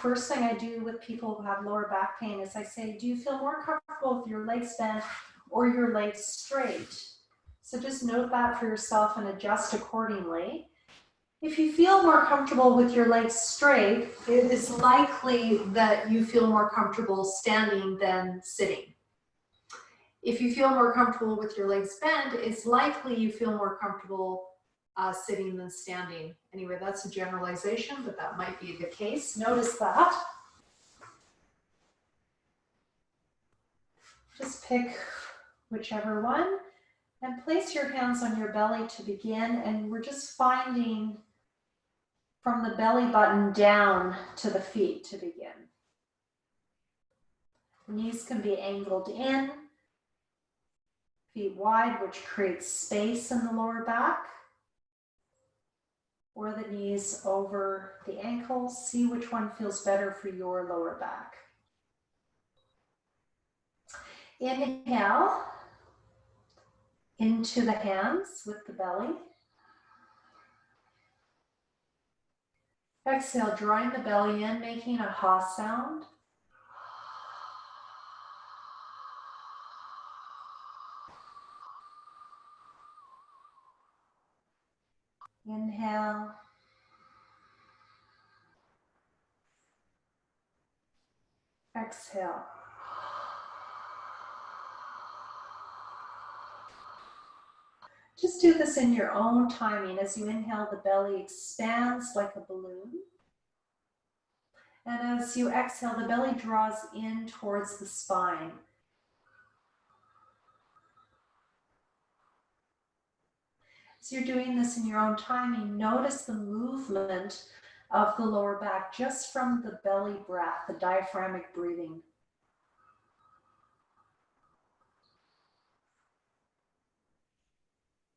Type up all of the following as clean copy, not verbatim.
first thing I do with people who have lower back pain is I say, do you feel more comfortable with your legs bent or your legs straight? So just note that for yourself and adjust accordingly. If you feel more comfortable with your legs straight, it is likely that you feel more comfortable standing than sitting. If you feel more comfortable with your legs bent, it's likely you feel more comfortable sitting than standing. Anyway, that's a generalization, but that might be the case. Notice that. Just pick whichever one and place your hands on your belly to begin. And we're just finding from the belly button down to the feet to begin. The knees can be angled in, feet wide, which creates space in the lower back, or the knees over the ankles. See which one feels better for your lower back. Inhale into the hands with the belly. Exhale, drawing the belly in, making a ha sound. Inhale. Exhale. Just do this in your own timing. As you inhale, the belly expands like a balloon. And as you exhale, the belly draws in towards the spine. As you're doing this in your own timing, notice the movement of the lower back just from the belly breath, the diaphragmatic breathing.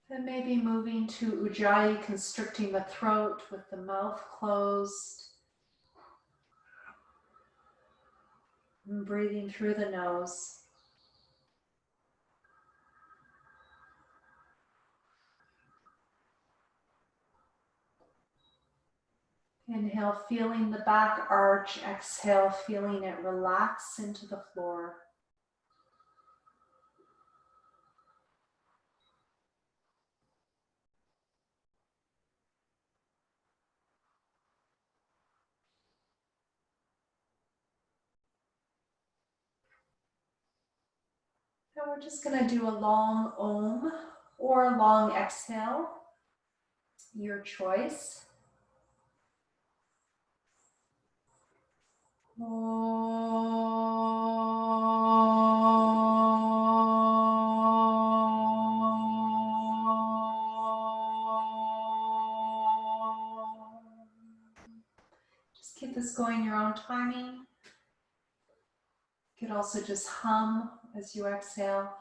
And maybe moving to Ujjayi, constricting the throat with the mouth closed. And breathing through the nose. Inhale, feeling the back arch. Exhale, feeling it relax into the floor. And we're just going to do a long Om or a long exhale, your choice. Just keep this going your own timing. You could also just hum as you exhale.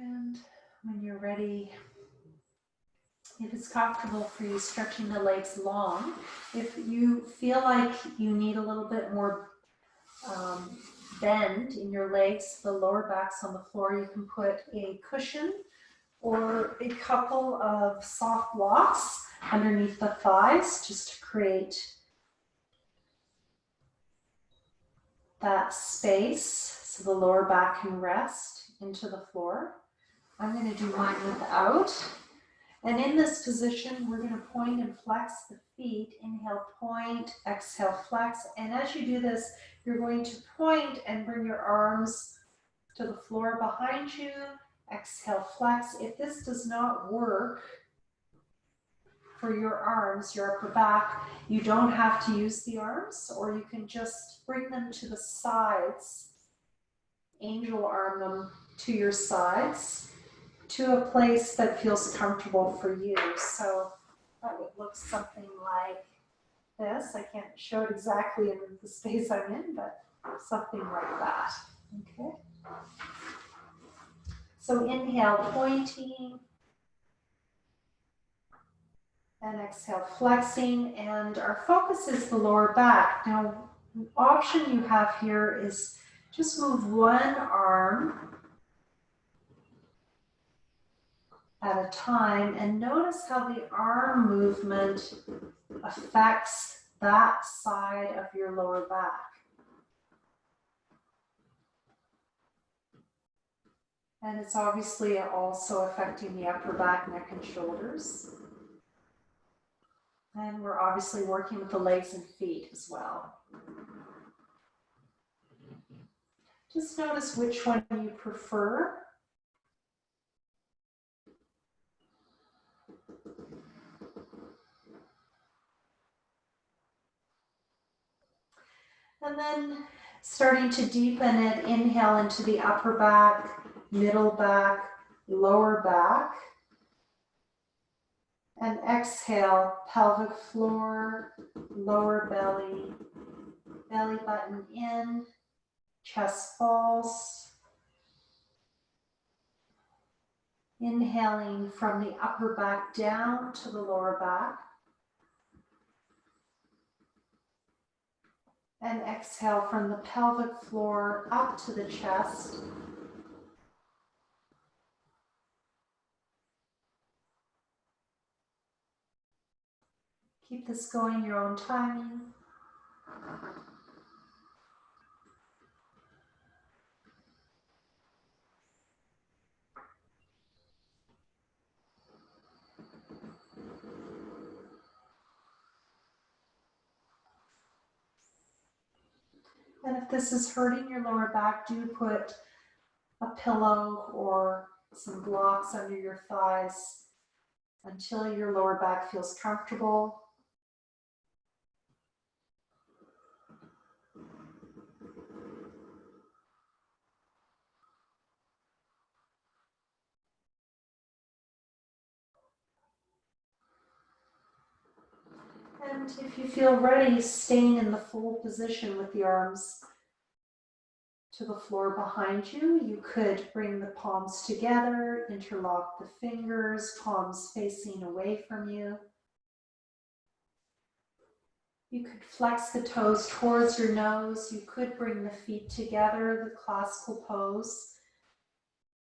And when you're ready, if it's comfortable for you, stretching the legs long. If you feel like you need a little bit more bend in your legs, the lower back's on the floor, you can put a cushion or a couple of soft blocks underneath the thighs just to create that space so the lower back can rest into the floor. I'm going to do mine without. And in this position, we're going to point and flex the feet. Inhale, point, exhale, flex. And as you do this, you're going to point and bring your arms to the floor behind you. Exhale, flex. If this does not work for your arms, your upper back, you don't have to use the arms, or you can just bring them to the sides angel arm them to your sides to a place that feels comfortable for you. So that would look something like this. I can't show it exactly in the space I'm in, but something like that. Okay. So inhale, pointing, and exhale, flexing. And our focus is the lower back. Now, an option you have here is just move one arm at a time and notice how the arm movement affects that side of your lower back. And it's obviously also affecting the upper back, neck, and shoulders. And we're obviously working with the legs and feet as well. Just notice which one you prefer. And then starting to deepen it, inhale into the upper back, middle back, lower back. And exhale, pelvic floor, lower belly, belly button in, chest falls. Inhaling from the upper back down to the lower back. And exhale from the pelvic floor up to the chest. Keep this going your own timing. And if this is hurting your lower back, do put a pillow or some blocks under your thighs until your lower back feels comfortable. And if you feel ready, staying in the full position with the arms to the floor behind you, you could bring the palms together, interlock the fingers, palms facing away from you. You could flex the toes towards your nose. You could bring the feet together, the classical pose.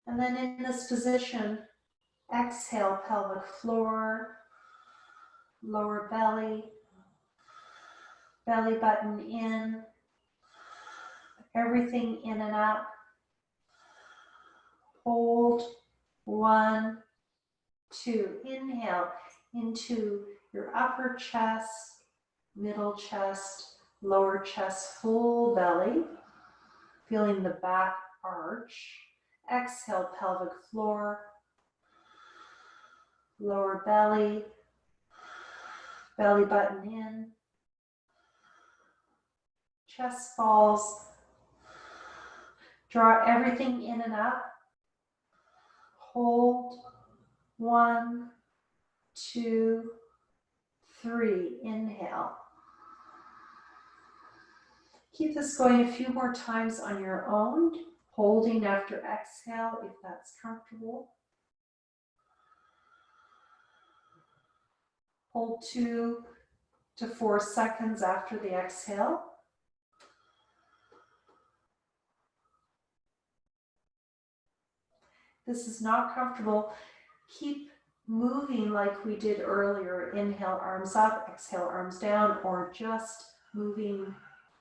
And then in this position, exhale, pelvic floor, lower belly, belly button in, everything in and out. Hold, 1, 2. Inhale into your upper chest, middle chest, lower chest, full belly, feeling the back arch. Exhale, pelvic floor, lower belly, belly button in, chest falls. Draw everything in and up. Hold, 1, 2, 3. Inhale. Keep this going a few more times on your own, holding after exhale if that's comfortable. Hold 2 to 4 seconds after the exhale. If this is not comfortable, keep moving like we did earlier. Inhale, arms up, exhale, arms down, or just moving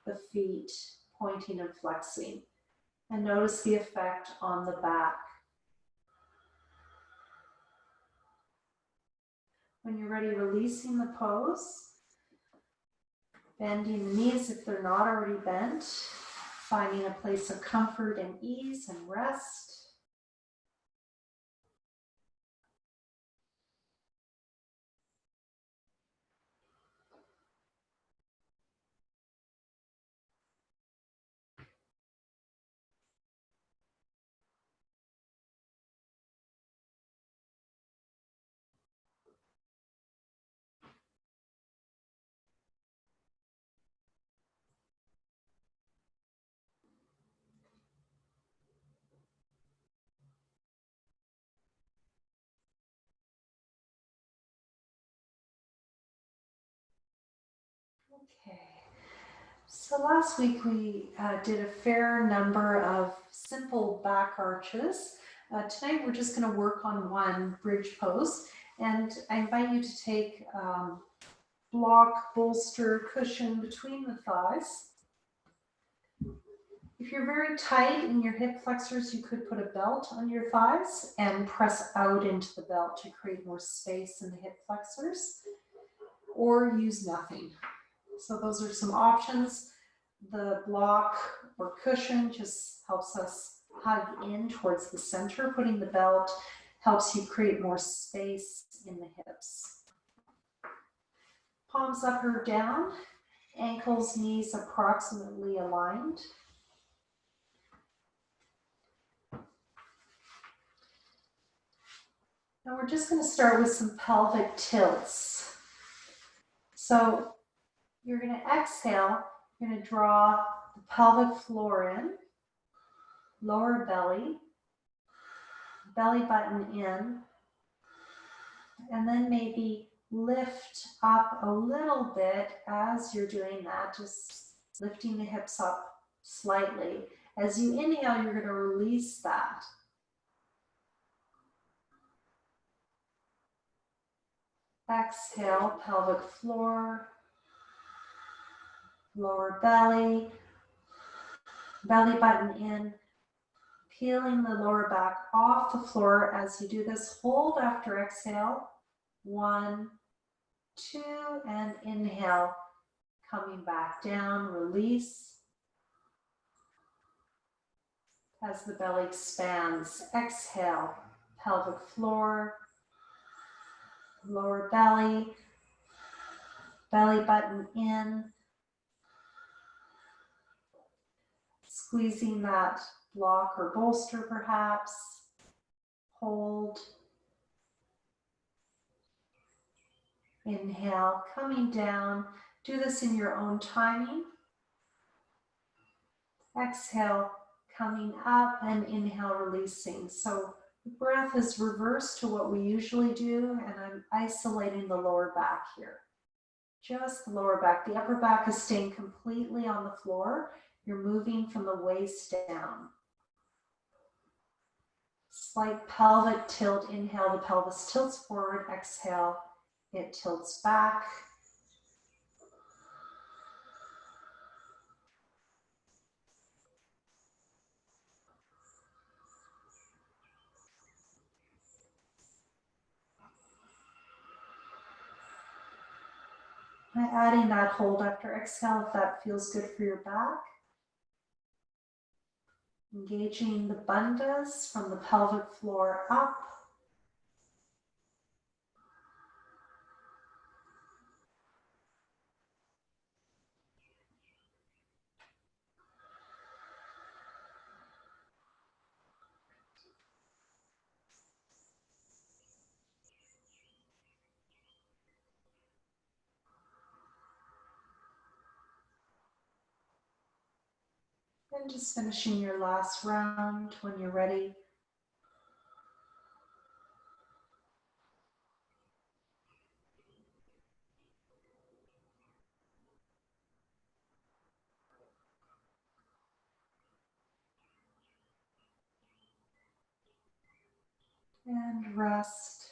the feet, pointing and flexing. And notice the effect on the back. When you're ready, releasing the pose, bending the knees if they're not already bent, finding a place of comfort and ease and rest. Okay. So last week we did a fair number of simple back arches. Tonight we're just going to work on one bridge pose, and I invite you to take block, bolster, cushion between the thighs. If you're very tight in your hip flexors, you could put a belt on your thighs and press out into the belt to create more space in the hip flexors, or use nothing. So those are some options. The block or cushion just helps us hug in towards the center. Putting the belt helps you create more space in the hips. Palms up or down, ankles, knees approximately aligned. Now we're just going to start with some pelvic tilts. So you're going to exhale, you're going to draw the pelvic floor in, lower belly, belly button in, and then maybe lift up a little bit as you're doing that, just lifting the hips up slightly. As you inhale, you're going to release that. Exhale, pelvic floor, lower belly, belly button in, peeling the lower back off the floor. As you do this, hold after exhale. 1, 2, and inhale. Coming back down, release. As the belly expands, exhale, pelvic floor, lower belly, belly button in, squeezing that block or bolster perhaps, hold, inhale, coming down. Do this in your own timing. Exhale, coming up, and inhale, releasing. So the breath is reversed to what we usually do, and I'm isolating the lower back here. Just the lower back. The upper back is staying completely on the floor. You're moving from the waist down. Slight pelvic tilt. Inhale, the pelvis tilts forward. Exhale, it tilts back. Adding that hold after exhale if that feels good for your back. Engaging the bandhas from the pelvic floor up. And just finishing your last round when you're ready. And rest.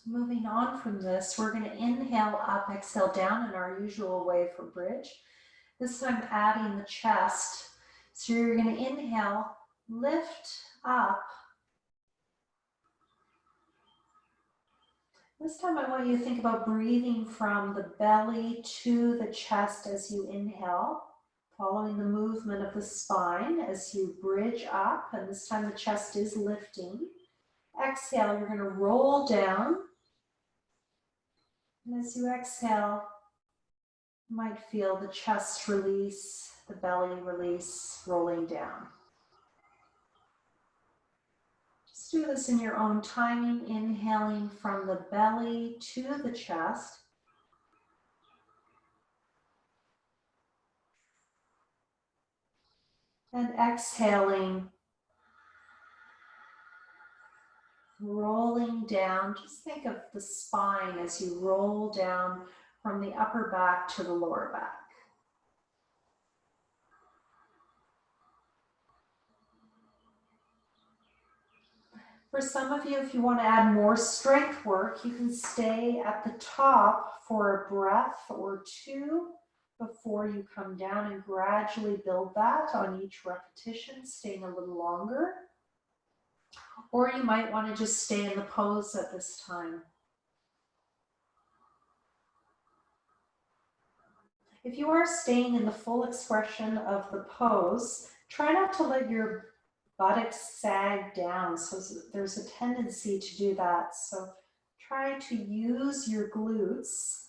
So moving on from this, we're going to inhale up, exhale down in our usual way for bridge. This time adding the chest. So you're going to inhale, lift up. This time I want you to think about breathing from the belly to the chest as you inhale, following the movement of the spine as you bridge up, and this time the chest is lifting. Exhale, you're going to roll down. And as you exhale, you might feel the chest release, the belly release, rolling down. Just do this in your own timing, inhaling from the belly to the chest. And exhaling rolling down. Just think of the spine as you roll down from the upper back to the lower back. For some of you, if you want to add more strength work, you can stay at the top for a breath or two before you come down and gradually build that on each repetition, staying a little longer. Or you might want to just stay in the pose at this time. If you are staying in the full expression of the pose, try not to let your buttocks sag down. So there's a tendency to do that. So try to use your glutes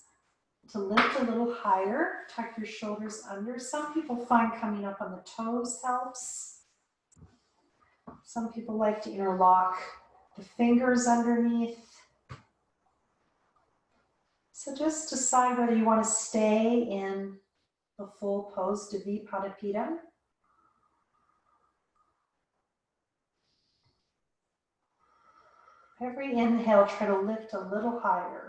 to lift a little higher, tuck your shoulders under. Some people find coming up on the toes helps. Some people like to interlock the fingers underneath. So just decide whether you want to stay in the full pose, Dvipadipedam. Every inhale, try to lift a little higher.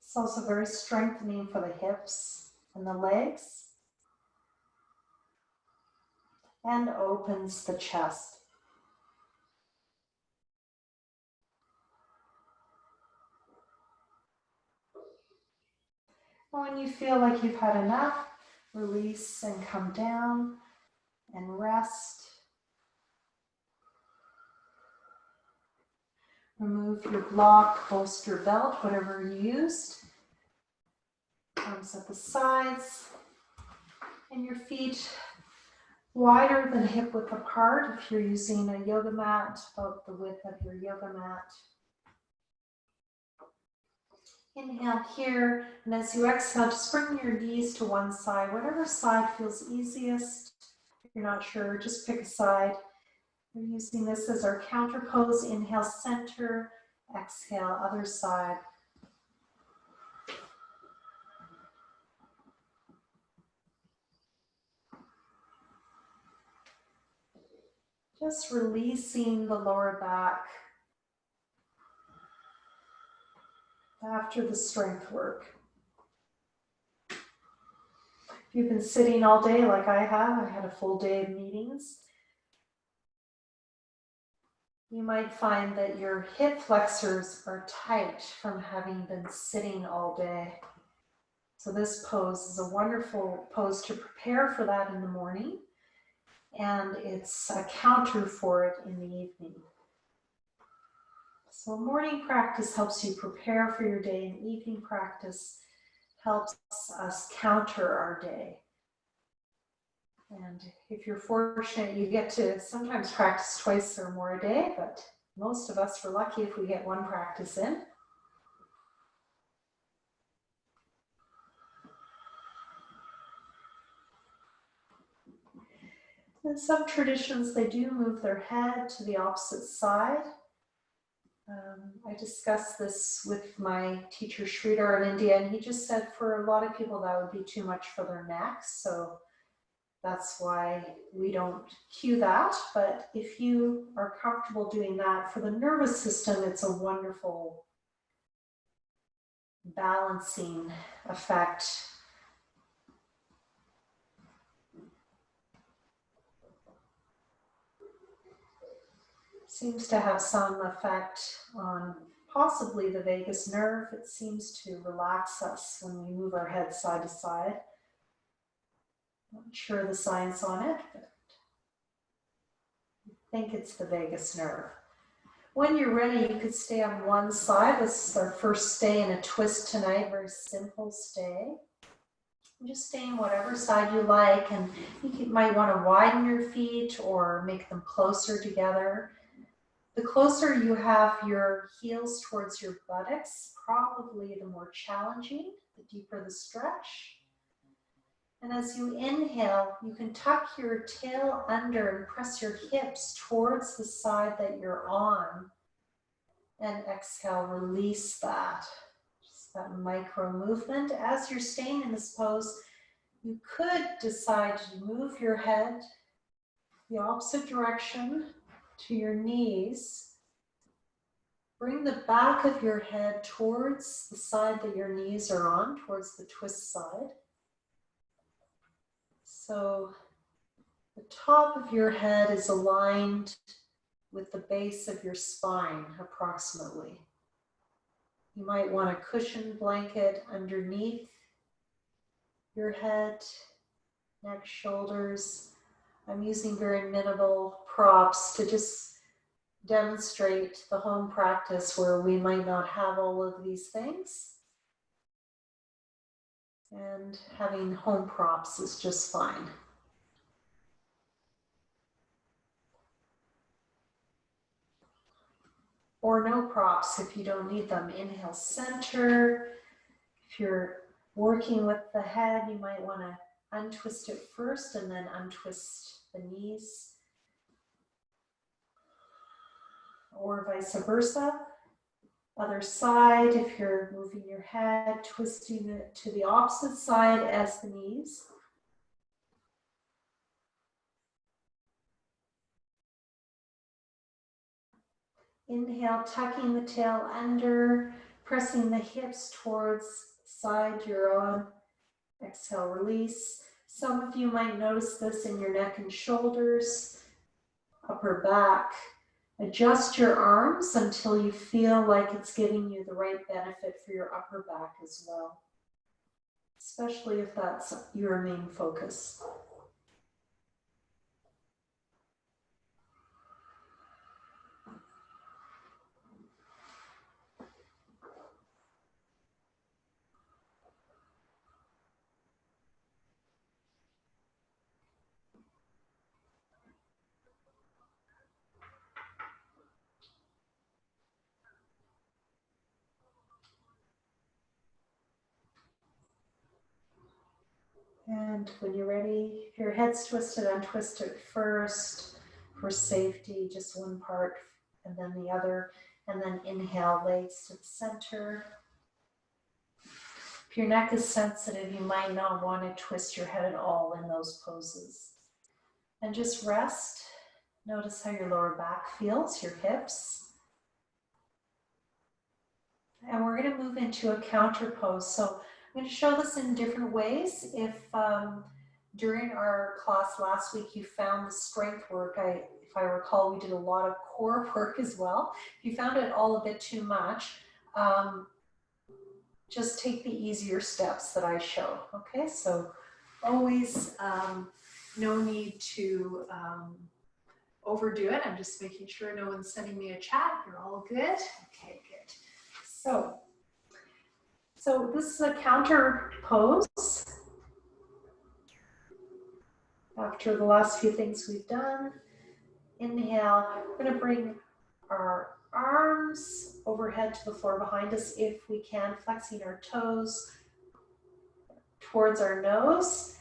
It's also very strengthening for the hips and the legs, and opens the chest. When you feel like you've had enough, release and come down and rest. Remove your block, bolster belt, whatever you used. Arms at the sides, and your feet wider than hip width apart. If you're using a yoga mat, about the width of your yoga mat. Inhale here, and as you exhale, just bring your knees to one side, whatever side feels easiest. If you're not sure, just pick a side. We're using this as our counter pose. Inhale, center, exhale, other side. Just releasing the lower back after the strength work. If you've been sitting all day like I have, I had a full day of meetings, you might find that your hip flexors are tight from having been sitting all day. So this pose is a wonderful pose to prepare for that in the morning, and it's a counter for it in the evening. So morning practice helps you prepare for your day, and evening practice helps us counter our day. And if you're fortunate, you get to sometimes practice twice or more a day, but most of us are lucky if we get one practice in. In some traditions, they do move their head to the opposite side. I discussed this with my teacher Sridhar in India, and he just said for a lot of people that would be too much for their necks, so that's why we don't cue that. But if you are comfortable doing that, for the nervous system, it's a wonderful balancing effect. Seems to have some effect on possibly the vagus nerve. It seems to relax us when we move our head side to side. Not sure the science on it, but I think it's the vagus nerve. When you're ready, you could stay on one side. This is our first stay in a twist tonight, very simple stay. Just stay on whatever side you like, and you might want to widen your feet or make them closer together. The closer you have your heels towards your buttocks, probably the more challenging, the deeper the stretch. And as you inhale, you can tuck your tail under and press your hips towards the side that you're on. And exhale, release that. Just that micro movement. As you're staying in this pose, you could decide to move your head the opposite direction to your knees. Bring the back of your head towards the side that your knees are on, towards the twist side. So the top of your head is aligned with the base of your spine, approximately. You might want a cushion blanket underneath your head, neck, shoulders. I'm using very minimal props to just demonstrate the home practice where we might not have all of these things. And having home props is just fine. Or no props if you don't need them. Inhale, center. If you're working with the head, you might want to untwist it first and then untwist the knees. Or vice versa. Other side, if you're moving your head, twisting it to the opposite side as the knees. Inhale, tucking the tail under, pressing the hips towards the side you're on. Exhale, release. Some of you might notice this in your neck and shoulders, upper back. Adjust your arms until you feel like it's giving you the right benefit for your upper back as well, especially if that's your main focus. And when you're ready, if your head's twisted, untwist it first for safety, just one part and then the other. And then inhale, legs to the center. If your neck is sensitive, you might not want to twist your head at all in those poses. And just rest. Notice how your lower back feels, your hips. And we're going to move into a counter pose. So I'm going to show this in different ways. If during our class last week you found the strength work, if I recall, we did a lot of core work as well. If you found it all a bit too much, just take the easier steps that I show. Okay, so always no need to overdo it. I'm just making sure no one's sending me a chat. You're all good. Okay, good. So this is a counter pose. After the last few things we've done, inhale, we're going to bring our arms overhead to the floor behind us if we can, flexing our toes towards our nose.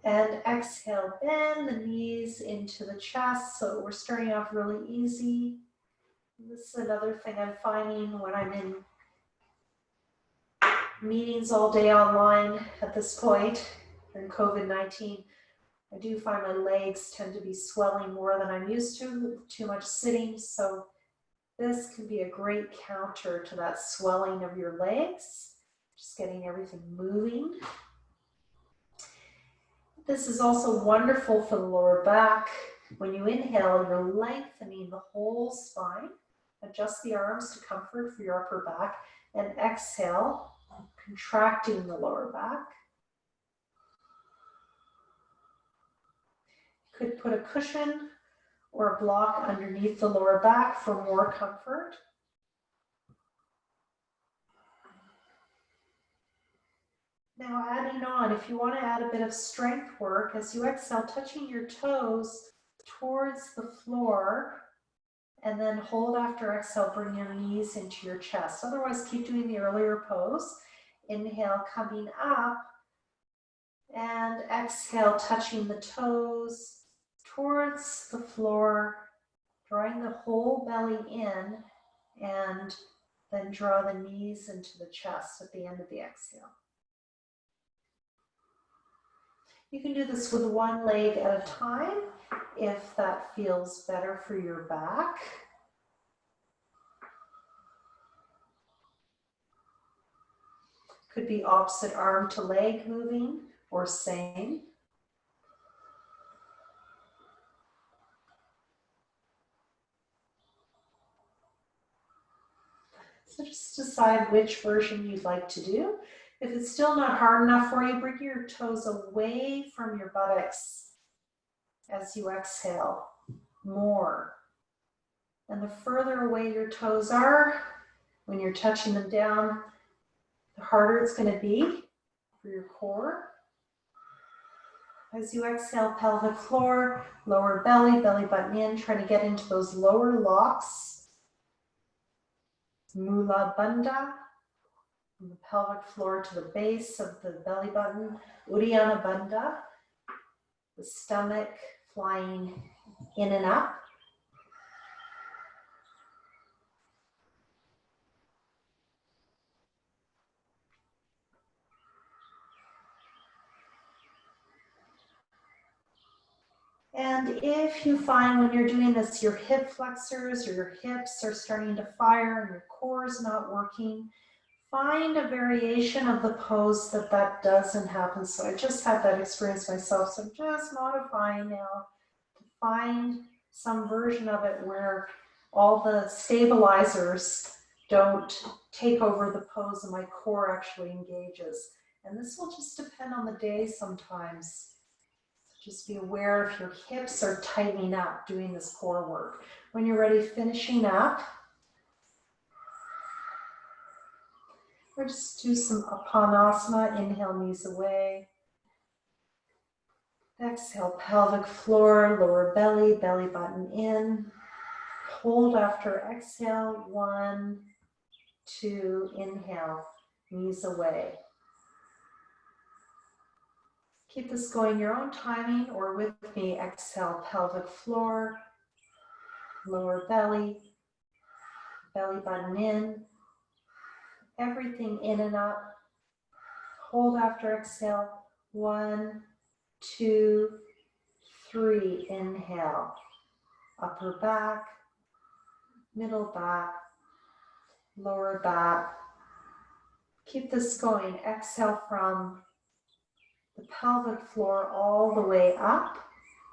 And exhale, bend the knees into the chest. So we're starting off really easy. This is another thing I'm finding when I'm in meetings all day online at this point during COVID-19. I do find my legs tend to be swelling more than I'm used to, too much sitting. So this can be a great counter to that swelling of your legs, just getting everything moving. This is also wonderful for the lower back. When you inhale, you're lengthening the whole spine. Adjust the arms to comfort for your upper back. And exhale, contracting the lower back. You could put a cushion or a block underneath the lower back for more comfort. Now adding on, if you want to add a bit of strength work, as you exhale, touching your toes towards the floor And then hold after exhale, bring your knees into your chest. Otherwise, keep doing the earlier pose. Inhale, coming up. And exhale, touching the toes towards the floor, drawing the whole belly in, and then draw the knees into the chest at the end of the exhale. You can do this with one leg at a time if that feels better for your back. Could be opposite arm to leg moving or same. So just decide which version you'd like to do. If it's still not hard enough for you, bring your toes away from your buttocks as you exhale more. And the further away your toes are, when you're touching them down, the harder it's going to be for your core. As you exhale, pelvic floor, lower belly, belly button in, trying to get into those lower locks. Mula Bandha, from the pelvic floor to the base of the belly button. Uddiyana Bandha, the stomach flying in and up. And if you find when you're doing this, your hip flexors or your hips are starting to fire and your core is not working, find a variation of the pose that doesn't happen. So I just had that experience myself, so I'm just modifying now to find some version of it where all the stabilizers don't take over the pose and my core actually engages. And this will just depend on the day sometimes. Just be aware if your hips are tightening up doing this core work. When you're ready, finishing up, or just do some asanas. Inhale, knees away. Exhale, pelvic floor, lower belly, belly button in. Hold after exhale. 1, 2, inhale, knees away. Keep this going your own timing or with me. Exhale, pelvic floor, lower belly, belly button in. Everything in and up. Hold after exhale. 1, 2, 3. Inhale. Upper back, middle back, lower back. Keep this going. Exhale from the pelvic floor all the way up,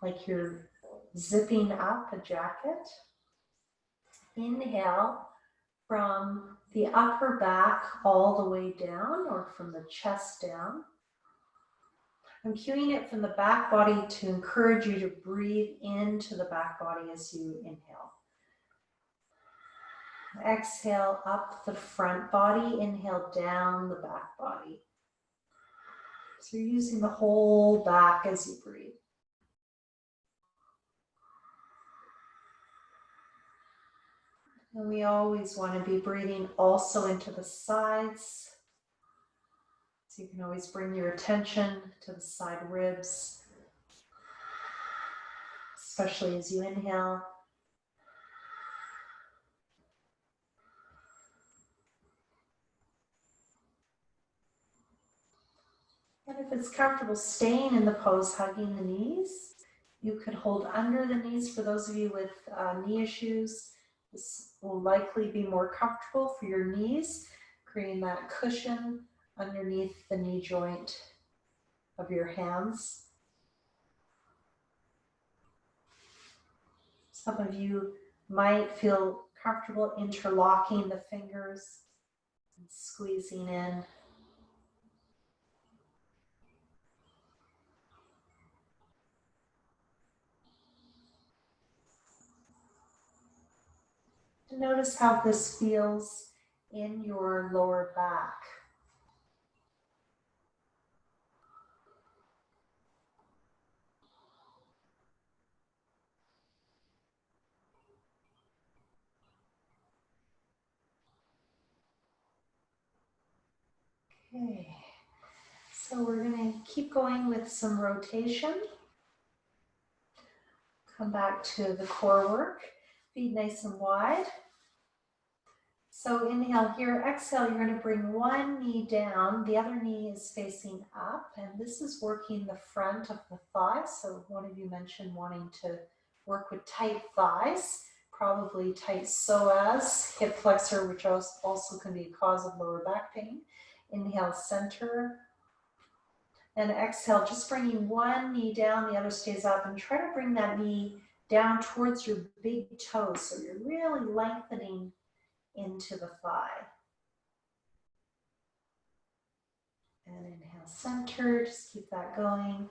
like you're zipping up a jacket. Inhale from the upper back all the way down, or from the chest down. I'm cueing it from the back body to encourage you to breathe into the back body as you inhale. Exhale up the front body, inhale down the back body. So you're using the whole back as you breathe. And we always want to be breathing also into the sides. So you can always bring your attention to the side ribs, especially as you inhale. And if it's comfortable staying in the pose, hugging the knees, you could hold under the knees. For those of you with knee issues, this will likely be more comfortable for your knees, creating that cushion underneath the knee joint of your hands. Some of you might feel comfortable interlocking the fingers and squeezing in. Notice how this feels in your lower back. Okay, so we're going to keep going with some rotation. Come back to the core work. Feet nice and wide. So inhale here, exhale, you're going to bring one knee down, the other knee is facing up, and this is working the front of the thigh. So one of you mentioned wanting to work with tight thighs, probably tight psoas, hip flexor, which also can be a cause of lower back pain. Inhale, center, and exhale, just bringing one knee down, the other stays up, and try to bring that knee down towards your big toe, so you're really lengthening into the thigh. And inhale, center, just keep that going.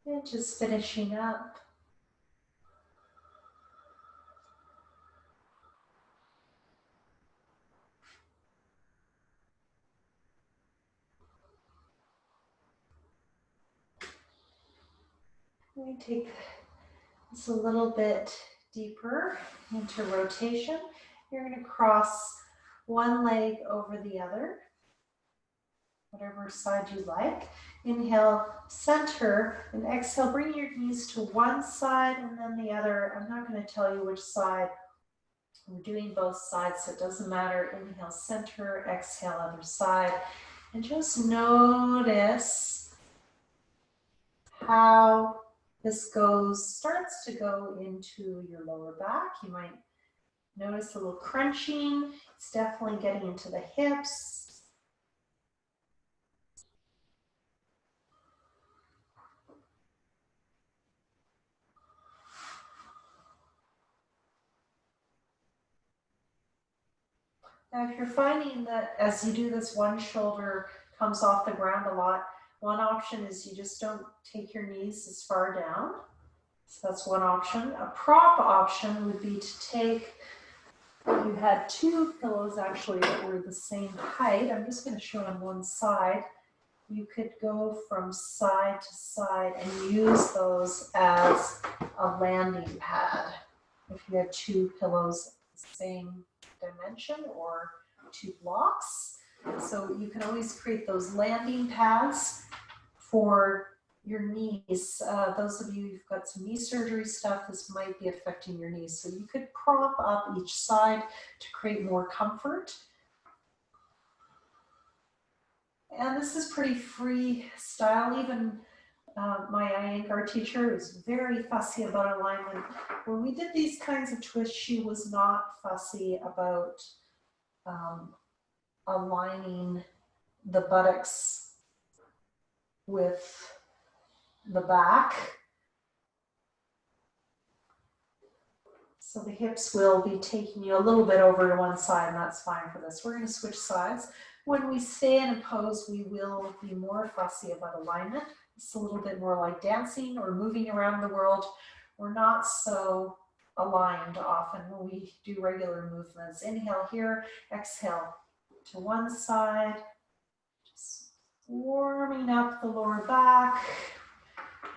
And just finishing up. Let me take this a little bit deeper into rotation. You're going to cross one leg over the other, whatever side you like. Inhale, center, and exhale, bring your knees to one side and then the other. I'm not going to tell you which side. We're doing both sides, so it doesn't matter. Inhale, center, exhale, other side. And just notice how this starts to go into your lower back. You might notice a little crunching. It's definitely getting into the hips. Now, if you're finding that as you do this, one shoulder comes off the ground a lot, one option is you just don't take your knees as far down. So that's one option. A prop option would be to take, if you had two pillows actually that were the same height, I'm just going to show on one side, you could go from side to side and use those as a landing pad. If you had two pillows the same dimension or two blocks. So you can always create those landing pads for your knees. Those of you who've got some knee surgery stuff, this might be affecting your knees. So you could prop up each side to create more comfort. And this is pretty free style. Even my Iyengar teacher is very fussy about alignment. When we did these kinds of twists, she was not fussy about aligning the buttocks with the back. So the hips will be taking you a little bit over to one side, and that's fine for this. We're going to switch sides. When we stay in a pose, we will be more fussy about alignment. It's a little bit more like dancing or moving around the world. We're not so aligned often when we do regular movements. Inhale here, exhale to one side. Just warming up the lower back,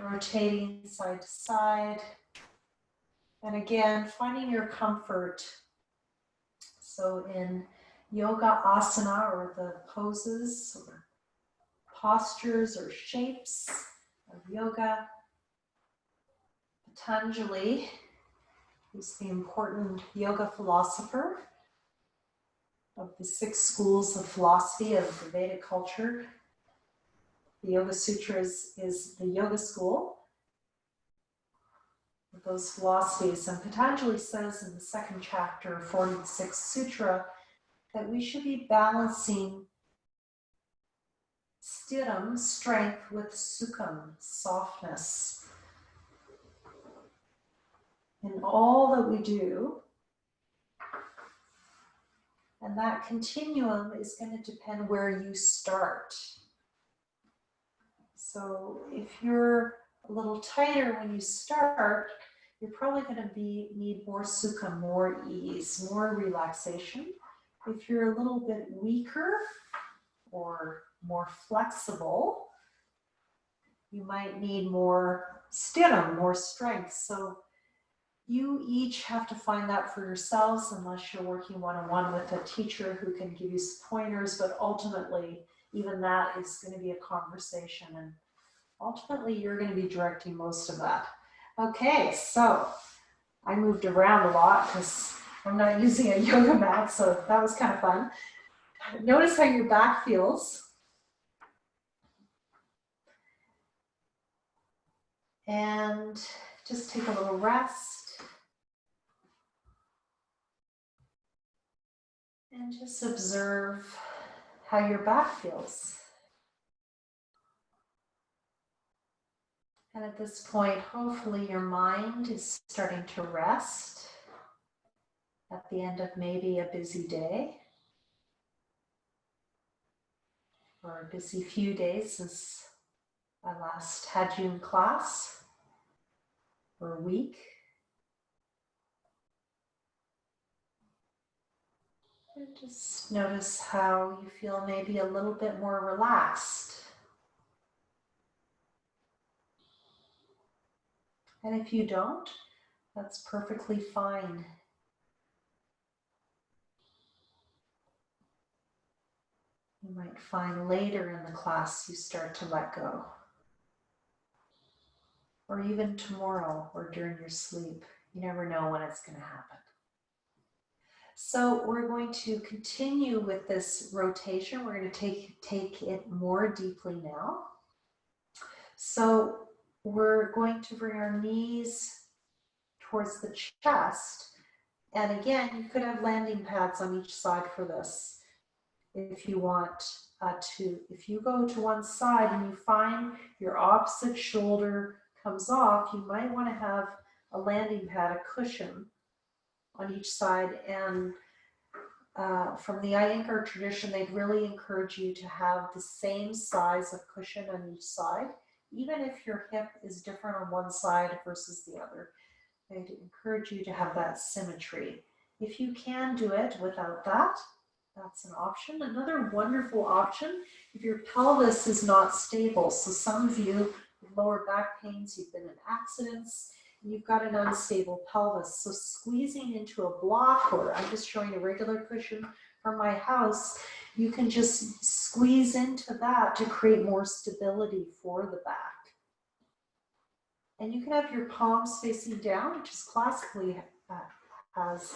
rotating side to side. And again, finding your comfort. So in yoga asana, or the poses or postures or shapes of yoga, Patanjali, who's the important yoga philosopher of the 6 schools of philosophy of the Vedic culture, The Yoga Sutras is the yoga school with those philosophies. And Patanjali says in the second chapter, 46th Sutra, that we should be balancing stiram, strength, with sukham, softness. In all that we do. And that continuum is going to depend where you start. So if you're a little tighter when you start, you're probably going to need more sukha, more ease, more relaxation. If you're a little bit weaker or more flexible, you might need more stiram, more strength. So you each have to find that for yourselves, unless you're working one-on-one with a teacher who can give you some pointers, but ultimately, even that is going to be a conversation, and ultimately, you're going to be directing most of that. Okay, so I moved around a lot because I'm not using a yoga mat, so that was kind of fun. Notice how your back feels. And just take a little rest. And just observe how your back feels. And at this point, hopefully your mind is starting to rest at the end of maybe a busy day or a busy few days since I last had you in class, or a week. And just notice how you feel maybe a little bit more relaxed. And if you don't, that's perfectly fine. You might find later in the class you start to let go. Or even tomorrow or during your sleep. You never know when it's going to happen. So we're going to continue with this rotation. We're going to take it more deeply now. So we're going to bring our knees towards the chest. And again, you could have landing pads on each side for this if you want to. If you go to one side and you find your opposite shoulder comes off, you might want to have a landing pad, a cushion on each side. And from the Iyengar tradition, they'd really encourage you to have the same size of cushion on each side, even if your hip is different on one side versus the other. They'd encourage you to have that symmetry. If you can do it without that, that's an option. Another wonderful option, if your pelvis is not stable. So some of you with lower back pains, you've been in accidents, you've got an unstable pelvis. So squeezing into a block, or I'm just showing a regular cushion from my house, you can just squeeze into that to create more stability for the back. And you can have your palms facing down, which is classically as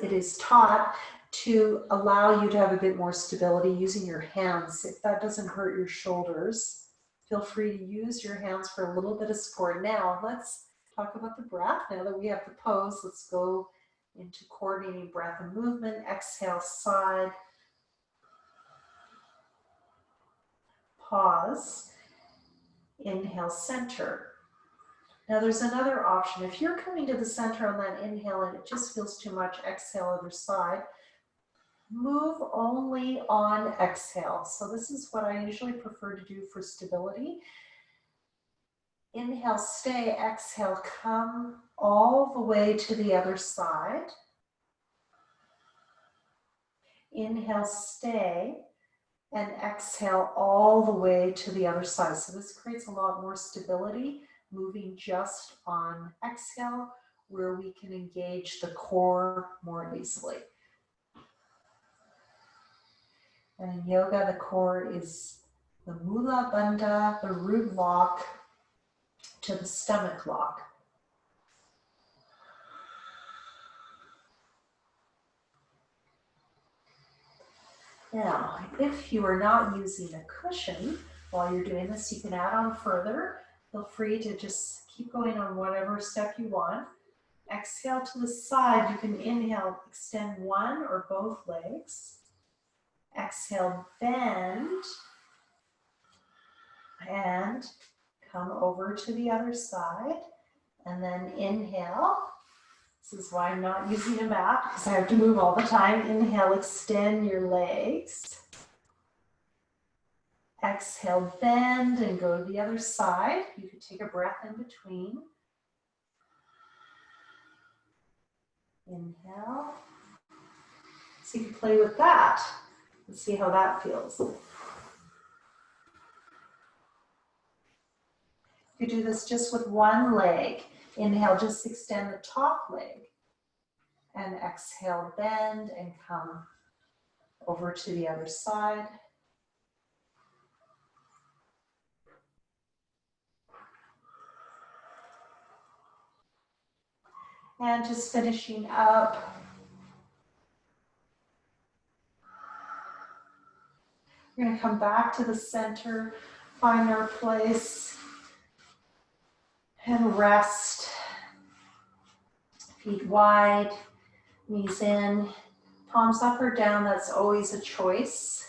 it is taught, to allow you to have a bit more stability using your hands. If that doesn't hurt your shoulders, feel free to use your hands for a little bit of support. Now, let's talk about the breath. Now that we have the pose, let's go into coordinating breath and movement. Exhale, side. Pause. Inhale, center. Now there's another option. If you're coming to the center on that inhale and it just feels too much, exhale, other side. Move only on exhale. So this is what I usually prefer to do for stability. Inhale, stay, exhale, come all the way to the other side. Inhale, stay, and exhale all the way to the other side. So this creates a lot more stability, moving just on exhale, where we can engage the core more easily. And in yoga, the core is the mula bandha, the root lock, to the stomach lock. Now, if you are not using a cushion, While you're doing this, you can add on further. Feel free to just keep going on whatever step you want. Exhale to the side. You can inhale, extend one or both legs. Exhale, bend, and come over to the other side. And then inhale. This is why I'm not using a mat, because I have to move all the time. Inhale, extend your legs. Exhale, bend, and go to the other side. You can take a breath in between. Inhale. So you can play with that and see how that feels. You do this just with one leg. Inhale, just extend the top leg. And exhale, bend, and come over to the other side. And just finishing up. We're going to come back to the center, find our place, and rest. Feet wide, knees in, palms up or down, that's always a choice.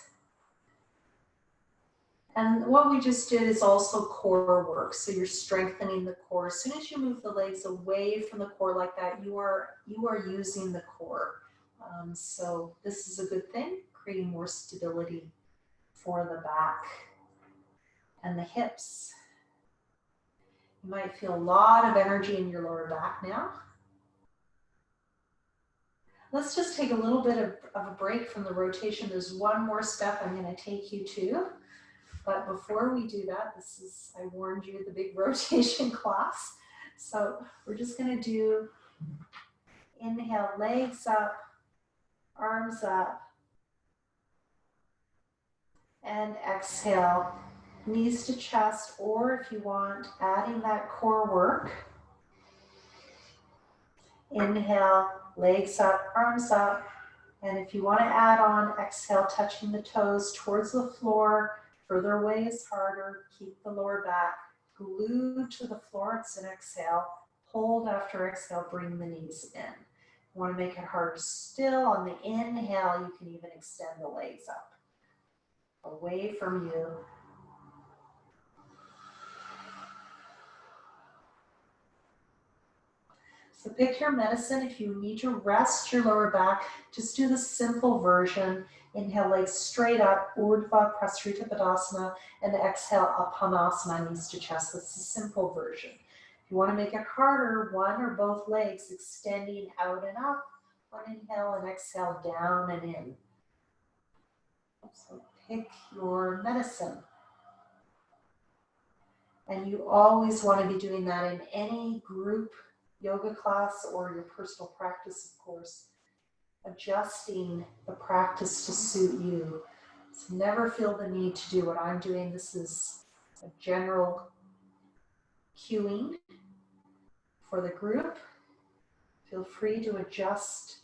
And what we just did is also core work, so you're strengthening the core. As soon as you move the legs away from the core like that, you are using the core. So this is a good thing, creating more stability for the back and the hips. You might feel a lot of energy in your lower back now. Let's just take a little bit of a break from the rotation. There's one more step I'm going to take you to. But before we do that, I warned you, the big rotation class. So we're just going to do inhale, legs up, arms up, and exhale, knees to chest, or if you want, adding that core work. Inhale, legs up, arms up, and if you want to add on, exhale, touching the toes towards the floor. Further away is harder. Keep the lower back glued to the floor. It's an exhale. Hold after exhale, bring the knees in. You want to make it harder still. On the inhale, you can even extend the legs up, away from you. So pick your medicine. If you need to rest your lower back, just do the simple version. Inhale, legs straight up, Urdhva Prasarita Padasana, and exhale, Apanasana, knees to chest. That's the simple version. If you want to make it harder, one or both legs extending out and up. One inhale and exhale, down and in. So pick your medicine. And you always want to be doing that in any group yoga class or your personal practice, of course. Adjusting the practice to suit you. So never feel the need to do what I'm doing. This is a general cueing for the group. Feel free to adjust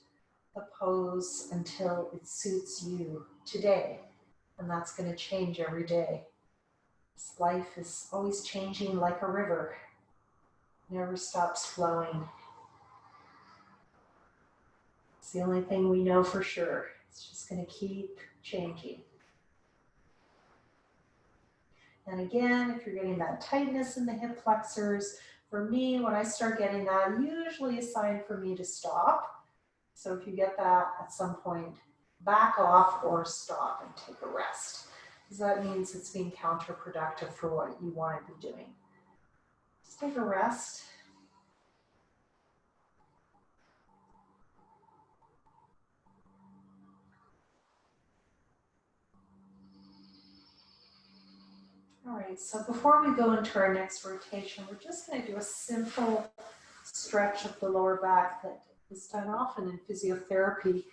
the pose until it suits you today. And that's going to change every day. This life is always changing like a river. Never stops flowing. It's the only thing we know for sure. It's just going to keep changing. And again, if you're getting that tightness in the hip flexors, for me, when I start getting that, usually a sign for me to stop. So if you get that at some point, back off or stop and take a rest. Because that means it's being counterproductive for what you want to be doing. Just take a rest. All right, so before we go into our next rotation, we're just going to do a simple stretch of the lower back that is done often in physiotherapy.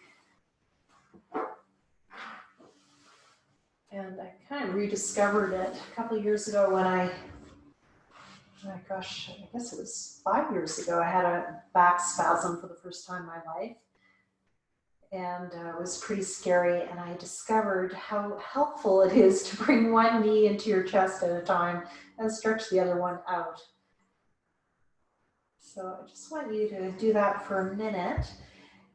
And I kind of rediscovered it a couple of years ago when I guess it was 5 years ago, I had a back spasm for the first time in my life. and it was pretty scary, and I discovered how helpful it is to bring one knee into your chest at a time and stretch the other one out. So I just want you to do that for a minute.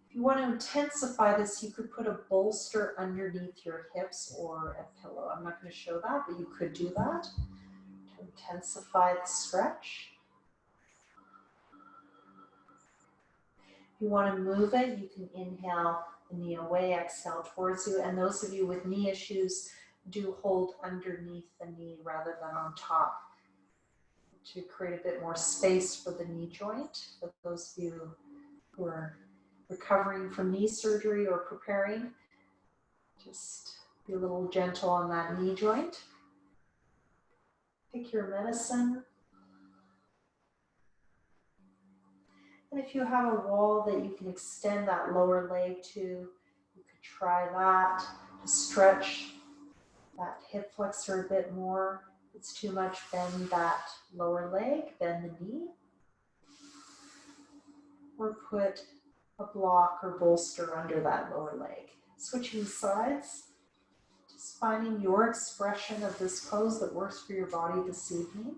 If you want to intensify this, you could put a bolster underneath your hips or a pillow. I'm not going to show that, but you could do that to intensify the stretch. If you want to move it, you can inhale the knee away, exhale towards you. And those of you with knee issues, do hold underneath the knee rather than on top to create a bit more space for the knee joint. For those of you who are recovering from knee surgery or preparing, just be a little gentle on that knee joint. Take your medicine. And if you have a wall that you can extend that lower leg to, you could try that to stretch that hip flexor a bit more. If it's too much, bend that lower leg, bend the knee. Or put a block or bolster under that lower leg. Switching sides, just finding your expression of this pose that works for your body this evening.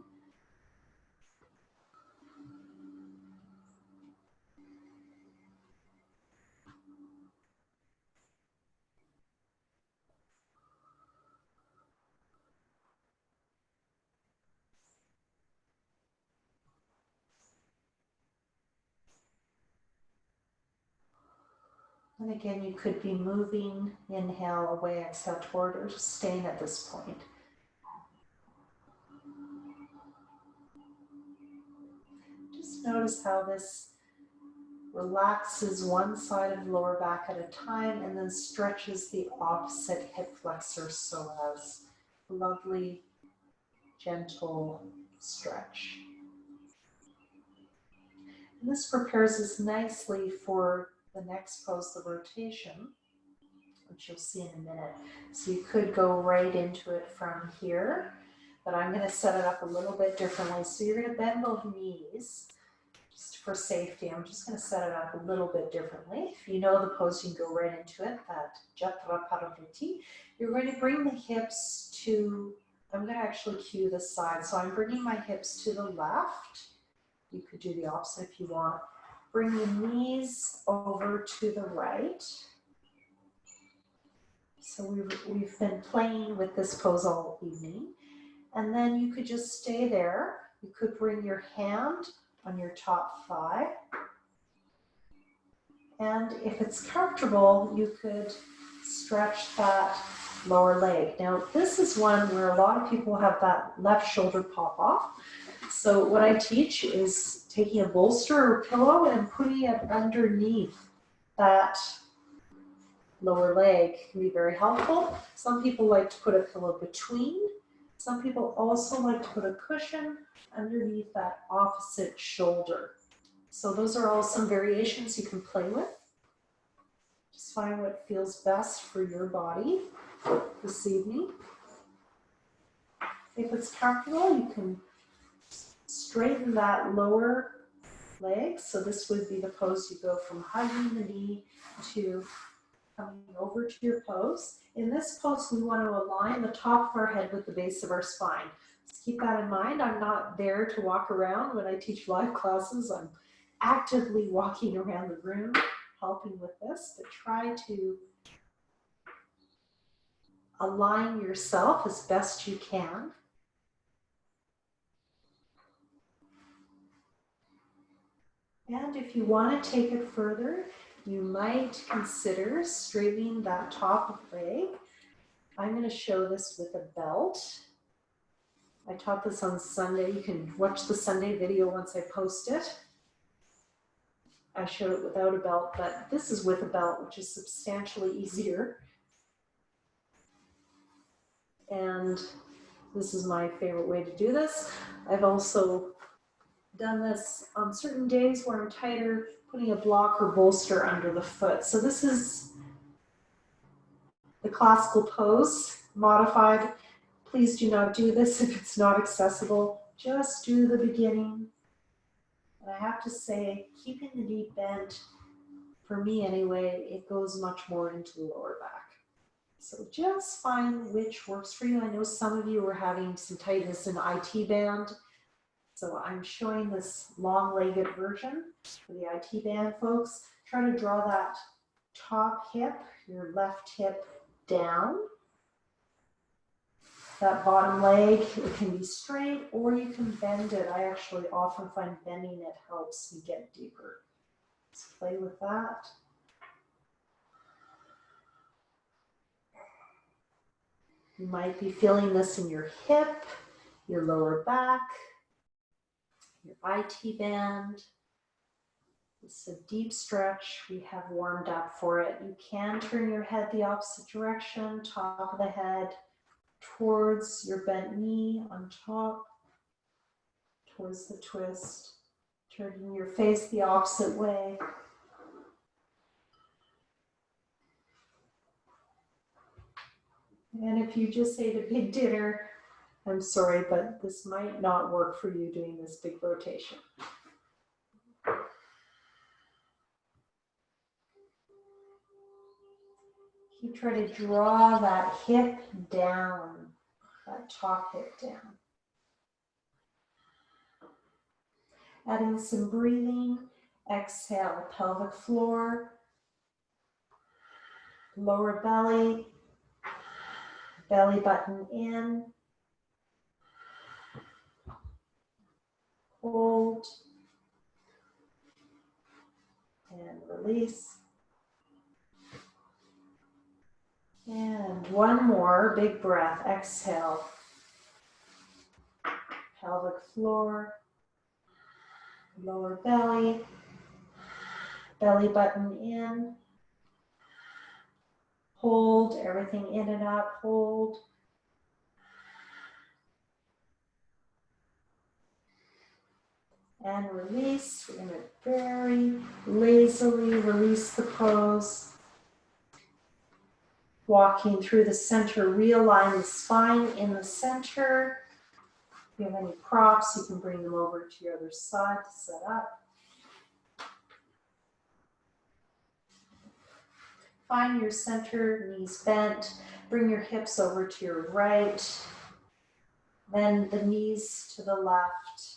And again, you could be moving, inhale away, exhale toward, or just staying at this point. Just notice how this relaxes one side of the lower back at a time and then stretches the opposite hip flexor so as a lovely, gentle stretch. And this prepares us nicely for the next pose, the rotation, which you'll see in a minute. So you could go right into it from here, but I'm going to set it up a little bit differently. So you're going to bend those knees just for safety. I'm just going to set it up a little bit differently. If you know the pose, you can go right into it, that Jatra Parvati. You're going to bring the hips to, I'm going to actually cue this side. So I'm bringing my hips to the left. You could do the opposite if you want. Bring the knees over to the right. So we've been playing with this pose all evening. And then you could just stay there. You could bring your hand on your top thigh. And if it's comfortable, you could stretch that lower leg. Now, this is one where a lot of people have that left shoulder pop off. So what I teach is taking a bolster or pillow and putting it underneath that lower leg. Can be very helpful. Some people like to put a pillow between. Some people also like to put a cushion underneath that opposite shoulder. So those are all some variations you can play with. Just find what feels best for your body this evening. If it's comfortable, you can straighten that lower leg. So this would be the pose you go from hugging the knee to coming over to your pose. In this pose, we want to align the top of our head with the base of our spine. Just keep that in mind. I'm not there to walk around when I teach live classes. I'm actively walking around the room, helping with this, but try to align yourself as best you can. And if you want to take it further, you might consider straightening that top leg. I'm going to show this with a belt. I taught this on Sunday. You can watch the Sunday video once I post it. I showed it without a belt, but this is with a belt, which is substantially easier. And this is my favorite way to do this. I've also done this on certain days where I'm tighter, putting a block or bolster under the foot. So this is the classical pose, modified. Please do not do this if it's not accessible. Just do the beginning. And I have to say, keeping the knee bent For me anyway, it goes much more into the lower back. So just find which works for you. I know some of you are having some tightness in the IT band. So I'm showing this long-legged version for the IT band, folks. Try to draw that top hip, your left hip down. That bottom leg, it can be straight or you can bend it. I actually often find bending it helps me get deeper. Let's play with that. You might be feeling this in your hip, your lower back, your IT band. It's a deep stretch. We have warmed up for it. You can turn your head the opposite direction, top of the head towards your bent knee on top, towards the twist, turning your face the opposite way. And if you just ate a big dinner, I'm sorry, but this might not work for you doing this big rotation. Keep trying to draw that hip down, that top hip down. Adding some breathing, exhale, pelvic floor, lower belly, belly button in, hold, and release. And one more, big breath, exhale, pelvic floor, lower belly, belly button in, hold, everything in and out, hold. And release. We're going to very lazily release the pose. Walking through the center, realign the spine in the center. If you have any props, you can bring them over to your other side to set up. Find your center, knees bent. Bring your hips over to your right. Then the knees to the left.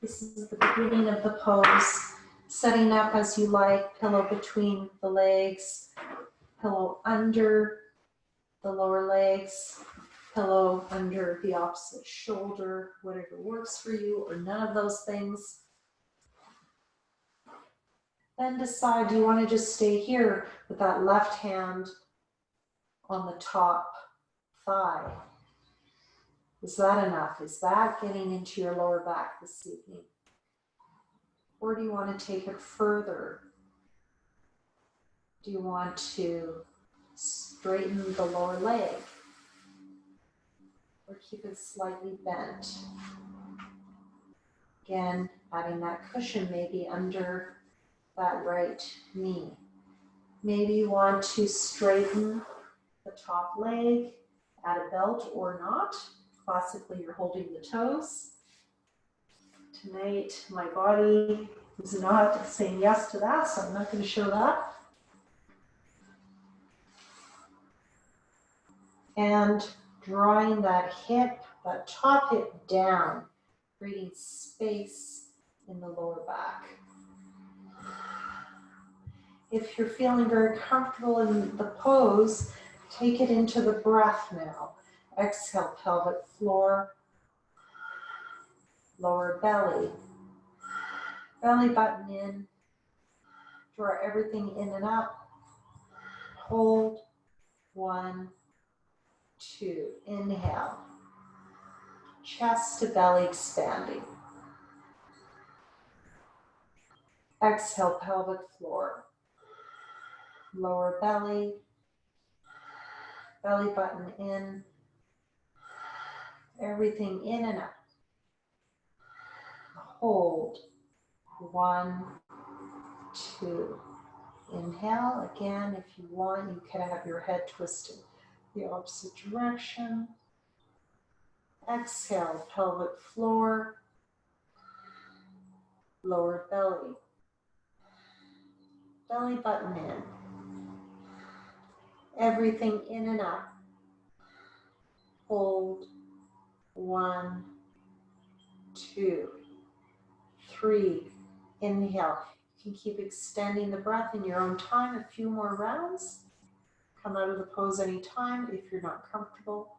This is the beginning of the pose. Setting up as you like, pillow between the legs, pillow under the lower legs, pillow under the opposite shoulder, whatever works for you, or none of those things. Then decide, do you want to just stay here with that left hand on the top thigh? Is that enough? Is that getting into your lower back this evening? Or do you want to take it further? Do you want to straighten the lower leg? Or keep it slightly bent? Again, adding that cushion maybe under that right knee. Maybe you want to straighten the top leg, add a belt or not. Classically, you're holding the toes. Tonight, my body is not saying yes to that, so I'm not going to show that. And drawing that hip, that top hip down, creating space in the lower back. If you're feeling very comfortable in the pose, take it into the breath now. Exhale, pelvic floor, lower belly, belly button in, draw everything in and up, hold, 1, 2, inhale, chest to belly expanding, exhale, pelvic floor, lower belly, belly button in, everything in and up, hold, 1, 2, inhale. Again, if you want, you can have your head twisted the opposite direction. Exhale, pelvic floor, lower belly, belly button in. Everything in and up. Hold. 1, 2, 3. Inhale. You can keep extending the breath in your own time, a few more rounds. Come out of the pose anytime if you're not comfortable.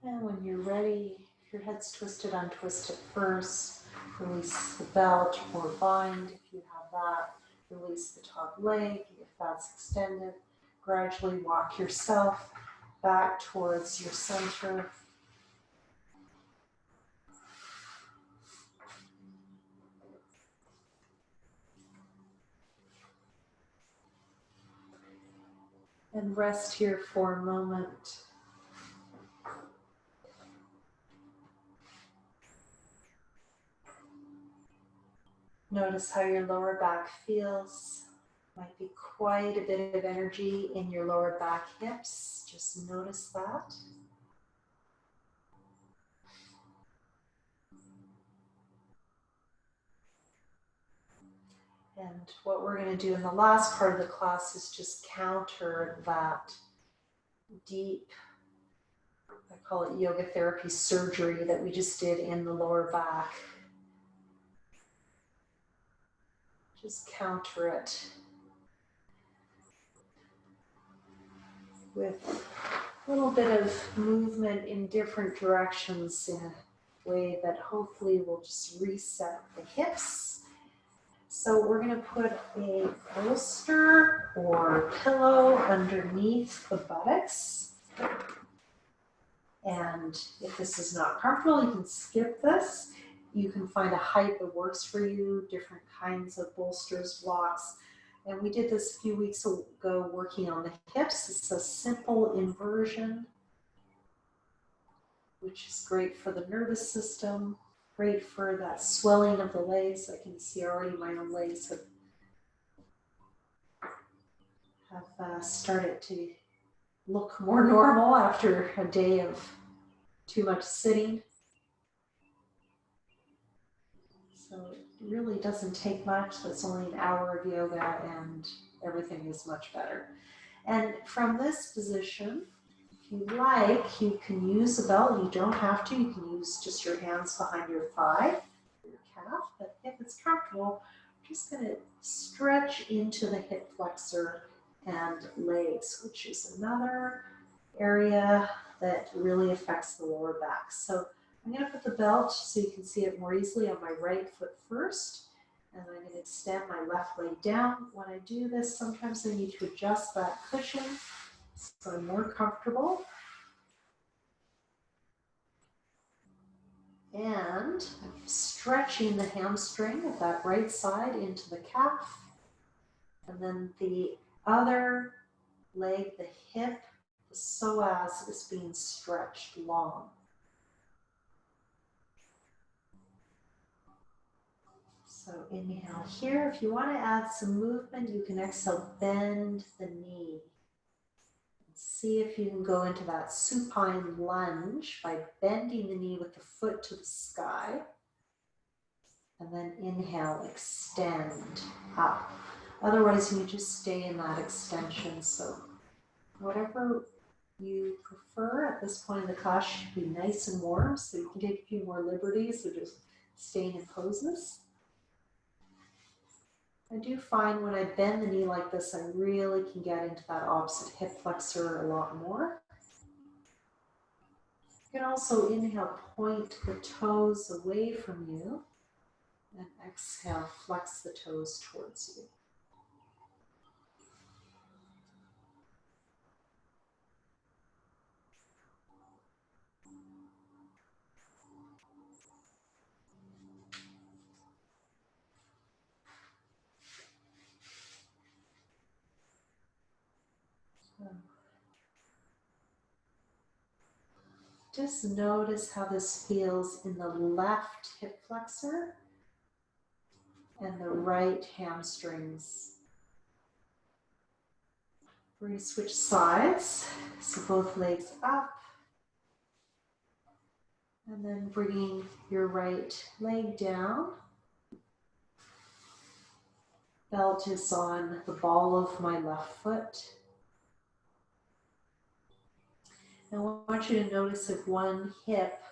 And when you're ready, if your head's twisted, untwist it first. Release the belt or bind if you have that. Release the top leg if that's extended. Gradually walk yourself back towards your center. And rest here for a moment. Notice how your lower back feels. Might be quite a bit of energy in your lower back hips. Just notice that. And what we're going to do in the last part of the class is just counter that deep, I call it yoga therapy surgery that we just did in the lower back. Just counter it with a little bit of movement in different directions in a way that hopefully will just reset the hips. So we're going to put a bolster or pillow underneath the buttocks. And if this is not comfortable, you can skip this. You can find a height that works for you, different kinds of bolsters, blocks. And we did this a few weeks ago working on the hips. It's a simple inversion, which is great for the nervous system, great for that swelling of the legs. I can see already my own legs have started to look more normal after a day of too much sitting. So it really doesn't take much. It's only an hour of yoga and everything is much better. And from this position, if you like, you can use a belt. You don't have to. You can use just your hands behind your thigh, your calf. But if it's comfortable, I'm just going to stretch into the hip flexor and legs, which is another area that really affects the lower back. So I'm going to put the belt so you can see it more easily on my right foot first, and I'm going to extend my left leg down. When I do this, sometimes I need to adjust that cushion so I'm more comfortable. And I'm stretching the hamstring of that right side into the calf, and then the other leg, the hip, the psoas is being stretched long. So inhale here. If you want to add some movement, you can exhale, bend the knee. See if you can go into that supine lunge by bending the knee with the foot to the sky. And then inhale, extend up. Otherwise, you just stay in that extension. So whatever you prefer at this point in the class should be nice and warm, so you can take a few more liberties or just staying in poses. I do find when I bend the knee like this, I really can get into that opposite hip flexor a lot more. You can also inhale, point the toes away from you, and exhale, flex the toes towards you. Just notice how this feels in the left hip flexor and the right hamstrings. We're going to switch sides, so both legs up, and then bringing your right leg down. Belt is on the ball of my left foot. I want you to notice if one hip,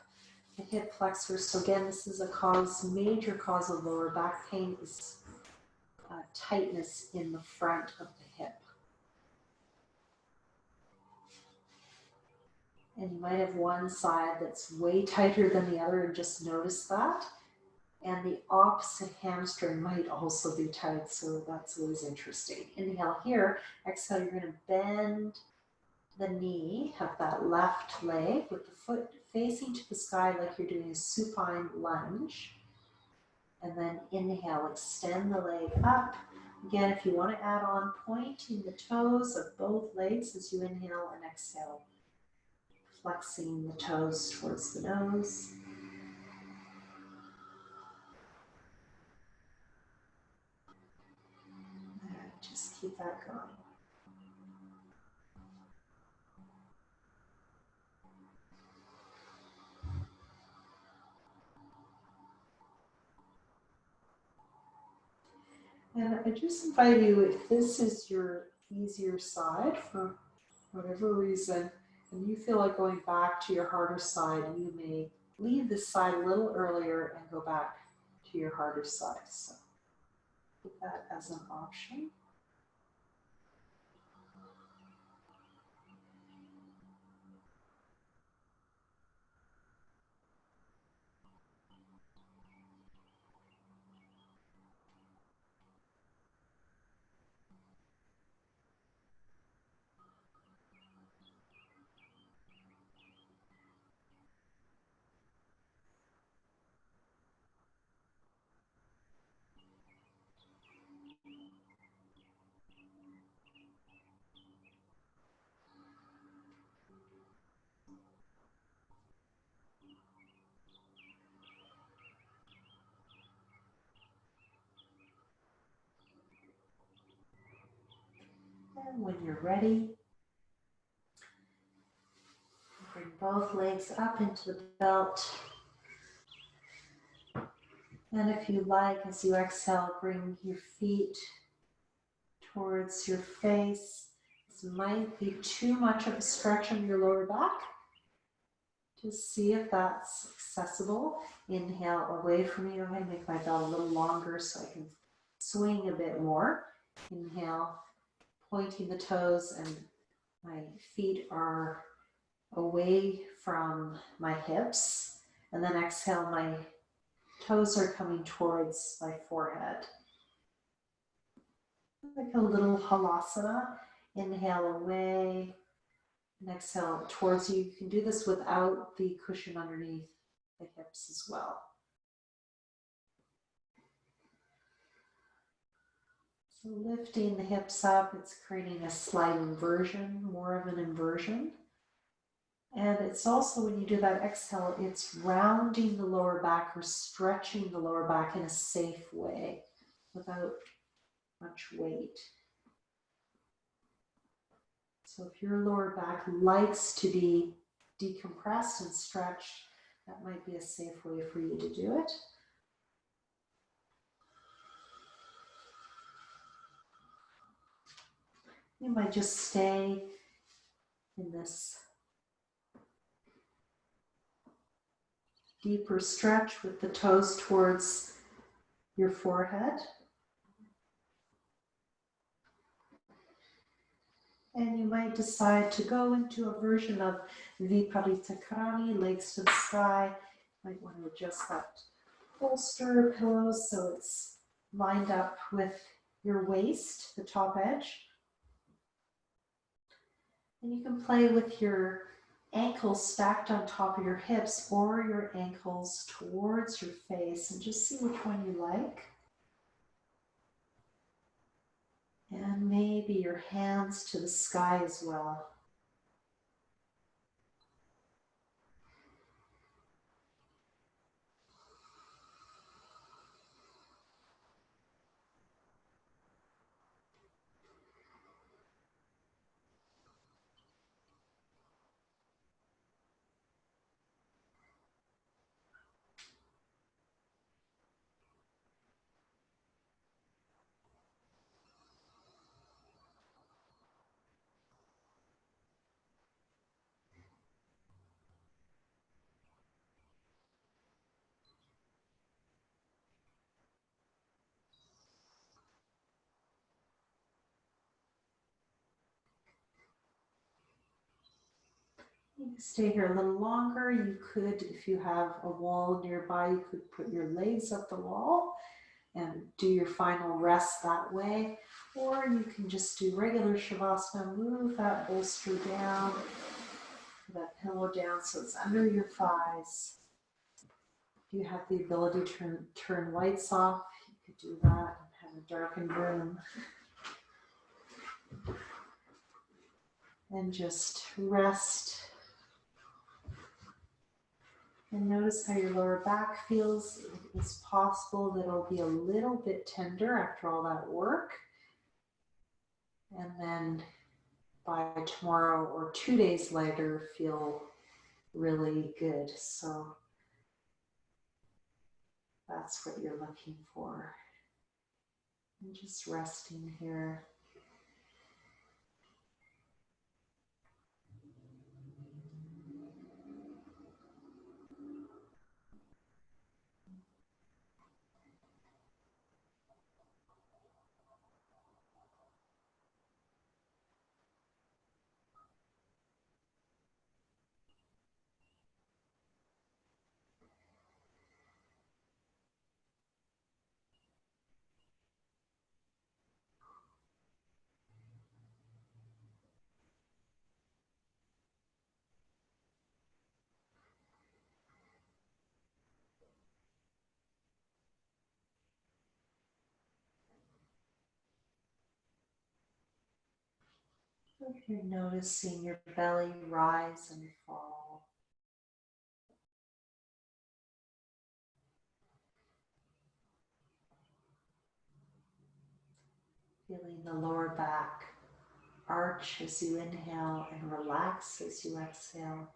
the hip flexor, so again, this is a major cause of lower back pain, is tightness in the front of the hip. And you might have one side that's way tighter than the other and just notice that. And the opposite hamstring might also be tight, so that's always interesting. Inhale here, exhale, you're going to bend the knee of that left leg with the foot facing to the sky like you're doing a supine lunge. And then inhale, extend the leg up. Again, if you want to add on, pointing the toes of both legs as you inhale and exhale. Flexing the toes towards the nose. Just keep that going. And I just invite you, if this is your easier side for whatever reason, and you feel like going back to your harder side, you may leave this side a little earlier and go back to your harder side. So keep that as an option. And when you're ready, bring both legs up into the belt. And if you like, as you exhale, bring your feet towards your face. This might be too much of a stretch on your lower back. Just see if that's accessible. Inhale away from you. I'm going to make my belt a little longer so I can swing a bit more. Inhale, pointing the toes, and my feet are away from my hips. And then exhale, my toes are coming towards my forehead. Like a little halasana. Inhale away. And exhale towards you. You can do this without the cushion underneath the hips as well. So lifting the hips up, it's creating a slight inversion, more of an inversion. And it's also, when you do that exhale, it's rounding the lower back or stretching the lower back in a safe way without much weight. So if your lower back likes to be decompressed and stretched, that might be a safe way for you to do it. You might just stay in this deeper stretch with the toes towards your forehead. And you might decide to go into a version of Viparita Karani, legs to the sky. You might want to adjust that bolster pillow so it's lined up with your waist, the top edge. And you can play with your ankles stacked on top of your hips or your ankles towards your face, and just see which one you like. And maybe your hands to the sky as well. You can stay here a little longer. You could, if you have a wall nearby, you could put your legs up the wall and do your final rest that way. Or you can just do regular Shavasana, move that bolster down, that pillow down so it's under your thighs. If you have the ability to turn lights off, you could do that and have a darkened room. And just rest. And notice how your lower back feels. It's possible that it'll be a little bit tender after all that work. And then by tomorrow or 2 days later, feel really good. So that's what you're looking for. And just resting here. If you're noticing your belly rise and fall. Feeling the lower back arch as you inhale and relax as you exhale.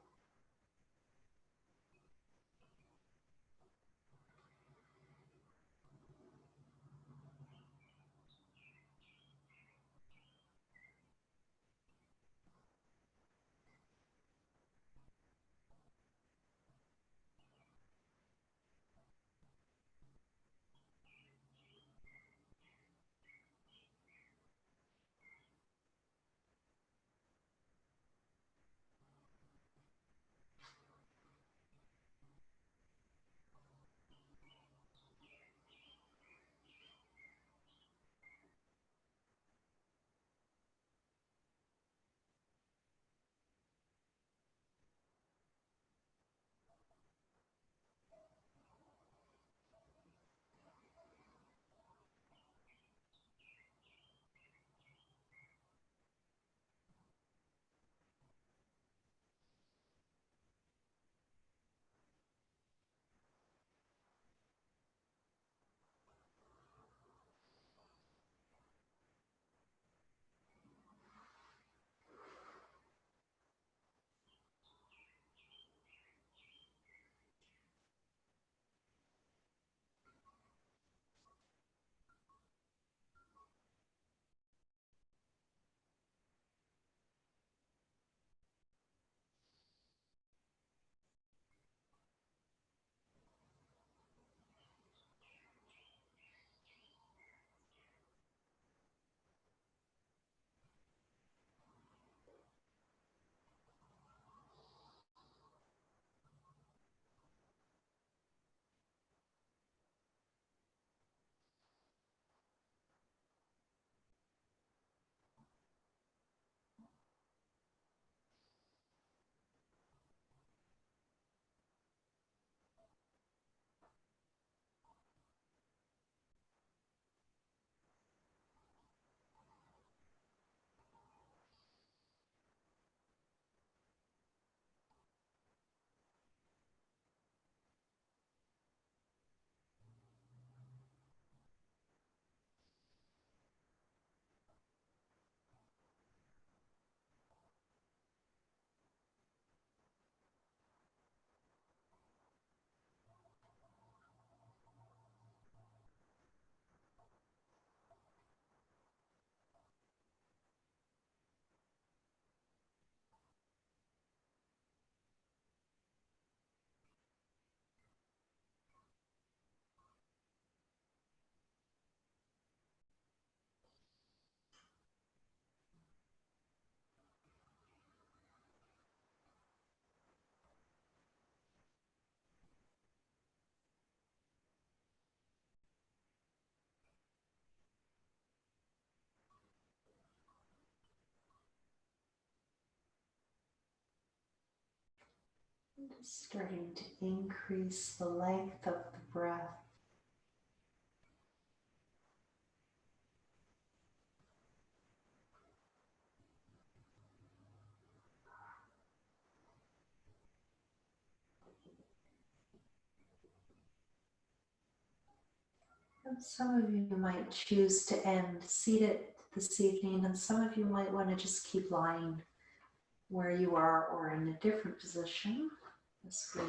Just starting to increase the length of the breath. And some of you might choose to end seated this evening, and some of you might want to just keep lying where you are or in a different position as we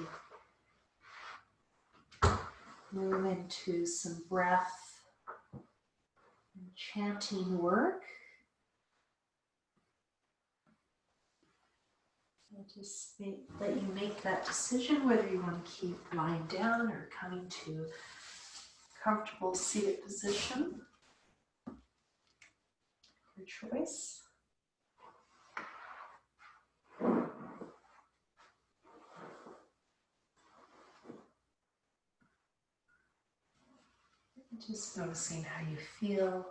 move into some breath and chanting work. I'll just let you make that decision whether you want to keep lying down or coming to a comfortable seated position. Your choice. Just noticing how you feel.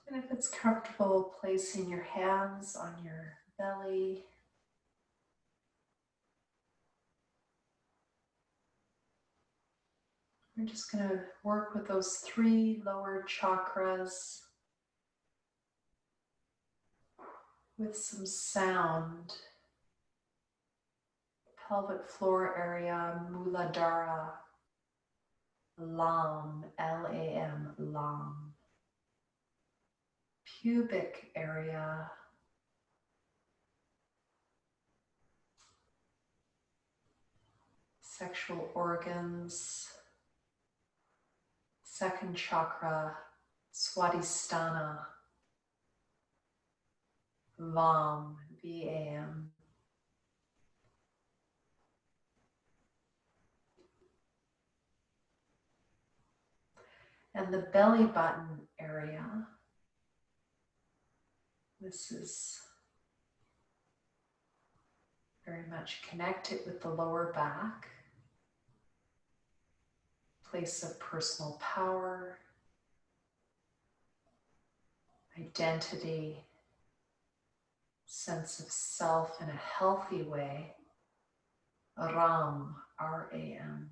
And if it's comfortable, placing your hands on your belly. We're just going to work with those 3 lower chakras with some sound. Pelvic floor area, Muladhara, Lam, L-A-M, Lam. Pubic area, sexual organs, second chakra, Swadhisthana, Vam, V-A-M. And the belly button area, this is very much connected with the lower back, place of personal power, identity, sense of self in a healthy way. Ram, R-A-M.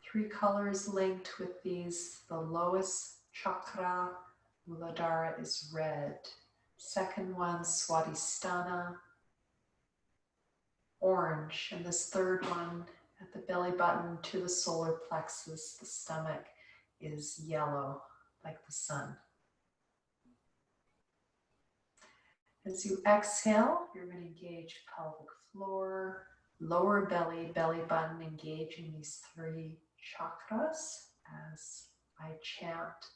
3 colors linked with these. The lowest chakra, Muladhara, is red. Second one, Swadhisthana, orange. And this third one at the belly button to the solar plexus, the stomach, is yellow, like the sun. As you exhale, you're going to engage pelvic floor, lower belly, belly button, engaging these 3 chakras as I chant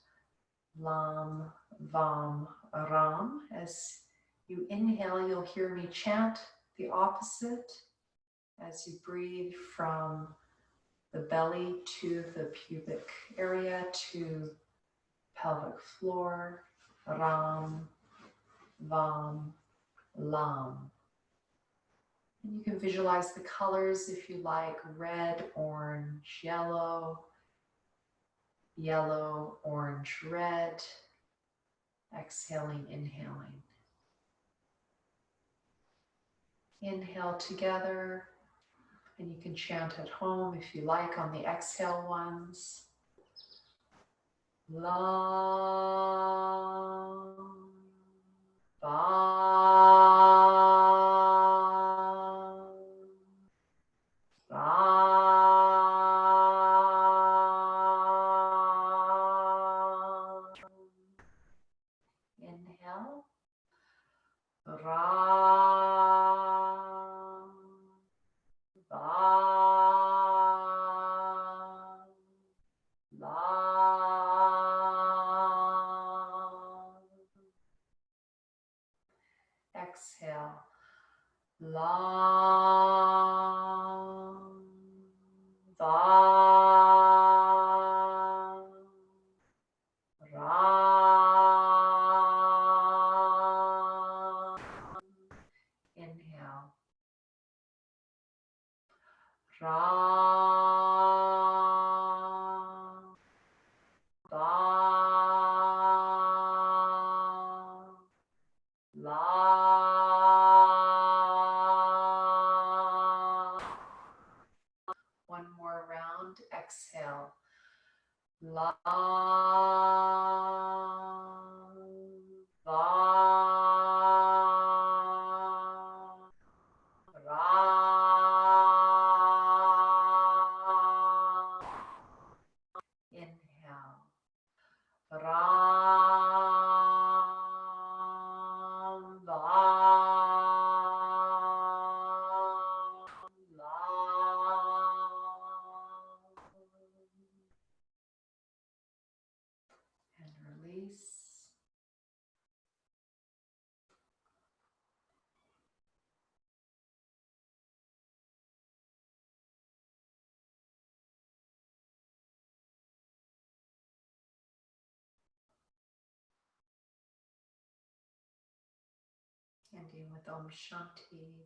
Lam, Vam, Ram. As you inhale, you'll hear me chant the opposite as you breathe from the belly to the pubic area to pelvic floor. Ram, Vam, Lam. And you can visualize the colors if you like: red, orange, yellow, yellow, orange, red. Exhaling, inhaling. Inhale together, and you can chant at home if you like on the exhale ones. Lam, Vam, Ram. Inhale. Ram, Vam, Lam. Exhale. Lam, Ending with Om Shanti.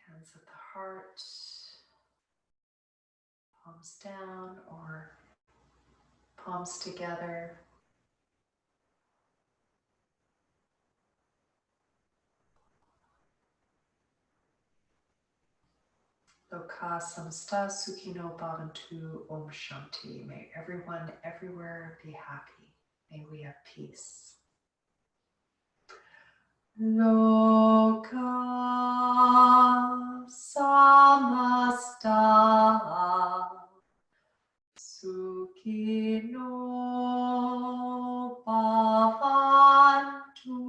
Hands at the heart, palms down or palms together. Loka samasta sukhino bhavantu Om Shanti. May everyone everywhere be happy. May we have peace. Loka samasta sukhino bhavantu.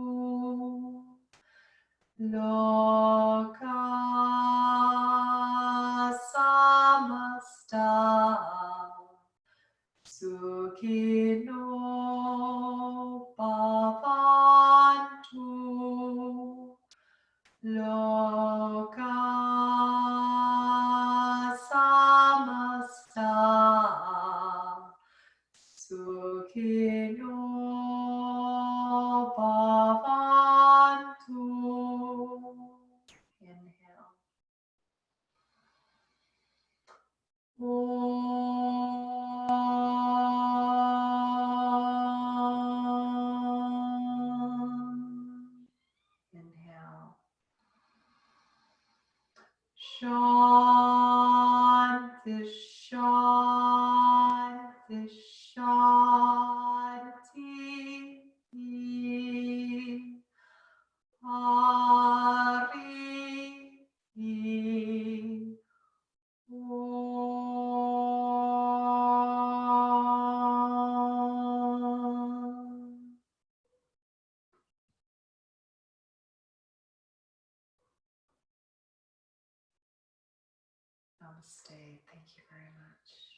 Loka samasta sukhino bhavantu. Loka samasta sukhino bhavantu. Inhale. Inhale. Shanti, Shanti, Shanti. Hari Om. Namaste. Thank you very much.